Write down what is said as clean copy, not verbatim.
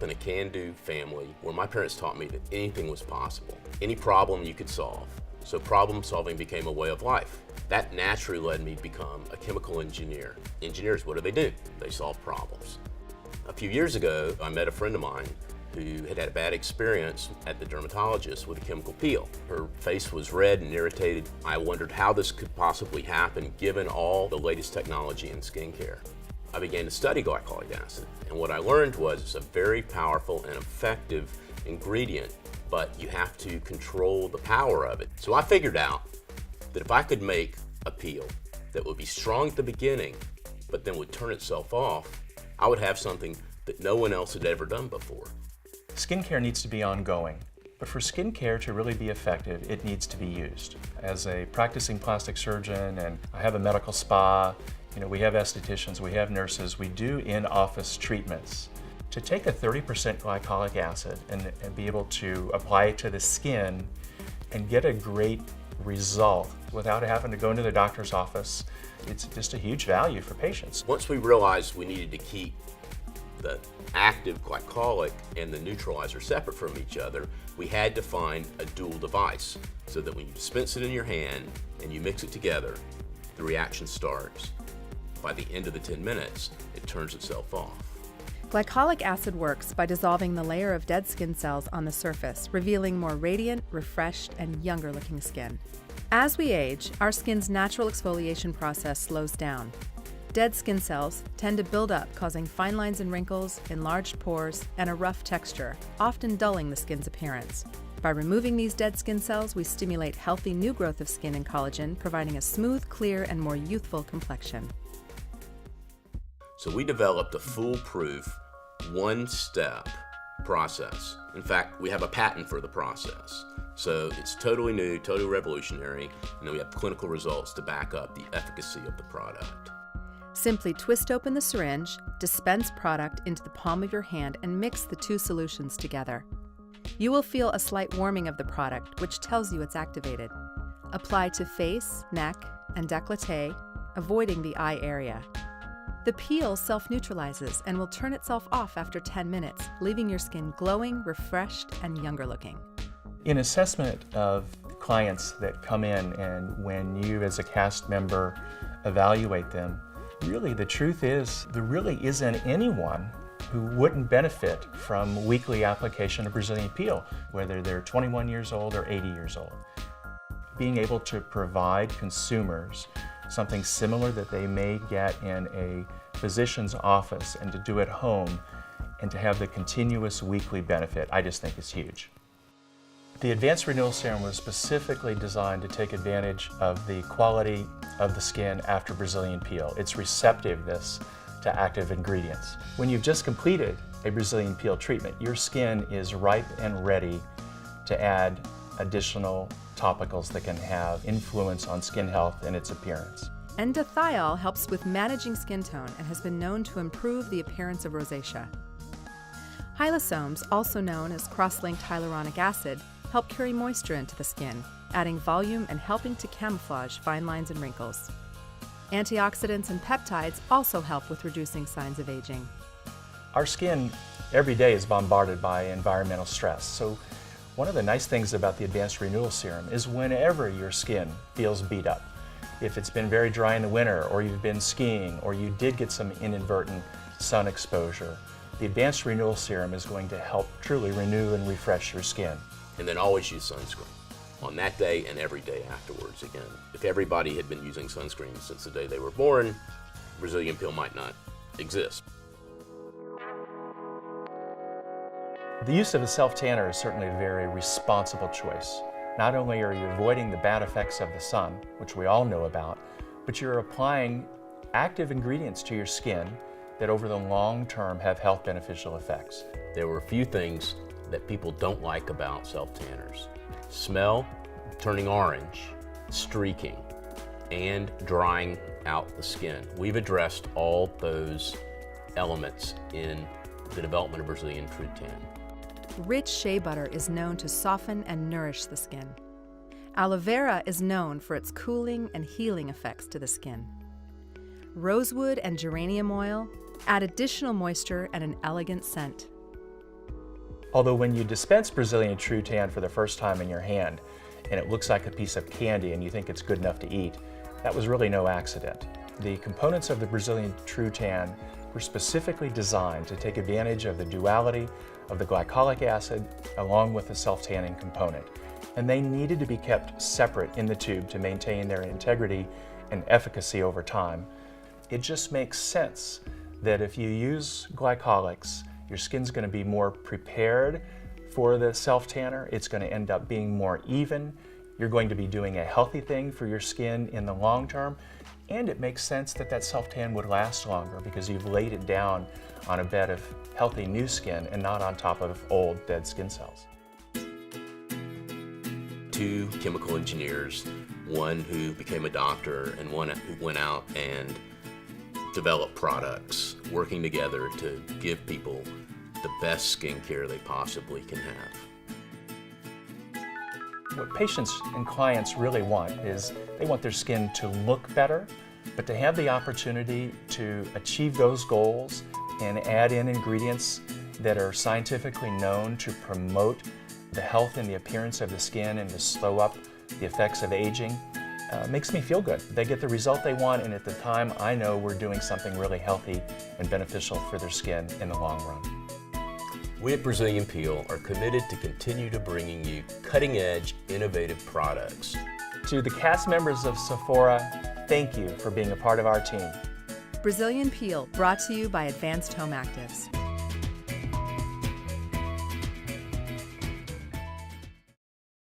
up in a can-do family where my parents taught me that anything was possible. Any problem you could solve. So problem solving became a way of life. That naturally led me to become a chemical engineer. Engineers, what do? They solve problems. A few years ago, I met a friend of mine who had a bad experience at the dermatologist with a chemical peel. Her face was red and irritated. I wondered how this could possibly happen given all the latest technology in skincare. I began to study glycolic acid, and what I learned was it's a very powerful and effective ingredient, but you have to control the power of it. So I figured out that if I could make a peel that would be strong at the beginning, but then would turn itself off, I would have something that no one else had ever done before. Skincare needs to be ongoing, but for skincare to really be effective, it needs to be used. As a practicing plastic surgeon, and I have a medical spa, we have estheticians, we have nurses, we do in-office treatments. To take a 30% glycolic acid and be able to apply it to the skin and get a great result without having to go into the doctor's office, it's just a huge value for patients. Once we realized we needed to keep the active glycolic and the neutralizer separate from each other, we had to find a dual device so that when you dispense it in your hand and you mix it together, the reaction starts. By the end of the 10 minutes, it turns itself off. Glycolic acid works by dissolving the layer of dead skin cells on the surface, revealing more radiant, refreshed, and younger-looking skin. As we age, our skin's natural exfoliation process slows down. Dead skin cells tend to build up, causing fine lines and wrinkles, enlarged pores, and a rough texture, often dulling the skin's appearance. By removing these dead skin cells, we stimulate healthy new growth of skin and collagen, providing a smooth, clear, and more youthful complexion. So we developed a foolproof, one-step process. In fact, we have a patent for the process. So it's totally new, totally revolutionary, and then we have clinical results to back up the efficacy of the product. Simply twist open the syringe, dispense product into the palm of your hand, and mix the two solutions together. You will feel a slight warming of the product, which tells you it's activated. Apply to face, neck, and décolleté, avoiding the eye area. The peel self-neutralizes and will turn itself off after 10 minutes, leaving your skin glowing, refreshed, and younger looking. In assessment of clients that come in, and when you as a cast member evaluate them, really the truth is there really isn't anyone who wouldn't benefit from weekly application of Brazilian peel, whether they're 21 years old or 80 years old. Being able to provide consumers something similar that they may get in a physician's office and to do at home and to have the continuous weekly benefit, I just think is huge. The Advanced Renewal Serum was specifically designed to take advantage of the quality of the skin after Brazilian peel, its receptiveness to active ingredients. When you've just completed a Brazilian peel treatment, your skin is ripe and ready to add additional topicals that can have influence on skin health and its appearance. Endothiol helps with managing skin tone and has been known to improve the appearance of rosacea. Hylosomes, also known as cross-linked hyaluronic acid, help carry moisture into the skin, adding volume and helping to camouflage fine lines and wrinkles. Antioxidants and peptides also help with reducing signs of aging. Our skin every day is bombarded by environmental stress, so one of the nice things about the Advanced Renewal Serum is whenever your skin feels beat up, if it's been very dry in the winter, or you've been skiing, or you did get some inadvertent sun exposure, the Advanced Renewal Serum is going to help truly renew and refresh your skin. And then always use sunscreen on that day and every day afterwards. Again, if everybody had been using sunscreen since the day they were born, Brazilian peel might not exist. The use of a self-tanner is certainly a very responsible choice. Not only are you avoiding the bad effects of the sun, which we all know about, but you're applying active ingredients to your skin that over the long term have health beneficial effects. There were a few things that people don't like about self-tanners. Smell, turning orange, streaking, and drying out the skin. We've addressed all those elements in the development of Brazilian True Tan. Rich shea butter is known to soften and nourish the skin. Aloe vera is known for its cooling and healing effects to the skin. Rosewood and geranium oil add additional moisture and an elegant scent. Although when you dispense Brazilian True Tan for the first time in your hand, and it looks like a piece of candy and you think it's good enough to eat, that was really no accident. The components of the Brazilian True Tan were specifically designed to take advantage of the duality of the glycolic acid along with the self-tanning component. And they needed to be kept separate in the tube to maintain their integrity and efficacy over time. It just makes sense that if you use glycolics, your skin's going to be more prepared for the self-tanner. It's going to end up being more even. You're going to be doing a healthy thing for your skin in the long term. And it makes sense that that self-tan would last longer because you've laid it down on a bed of healthy new skin and not on top of old dead skin cells. Two chemical engineers, one who became a doctor and one who went out and developed products, working together to give people the best skincare they possibly can have. What patients and clients really want is they want their skin to look better, but to have the opportunity to achieve those goals and add in ingredients that are scientifically known to promote the health and the appearance of the skin and to slow up the effects of aging makes me feel good. They get the result they want, and at the time I know we're doing something really healthy and beneficial for their skin in the long run. We at Brazilian Peel are committed to continue to bringing you cutting-edge, innovative products. To the cast members of Sephora, thank you for being a part of our team. Brazilian Peel, brought to you by Advanced Home Actives.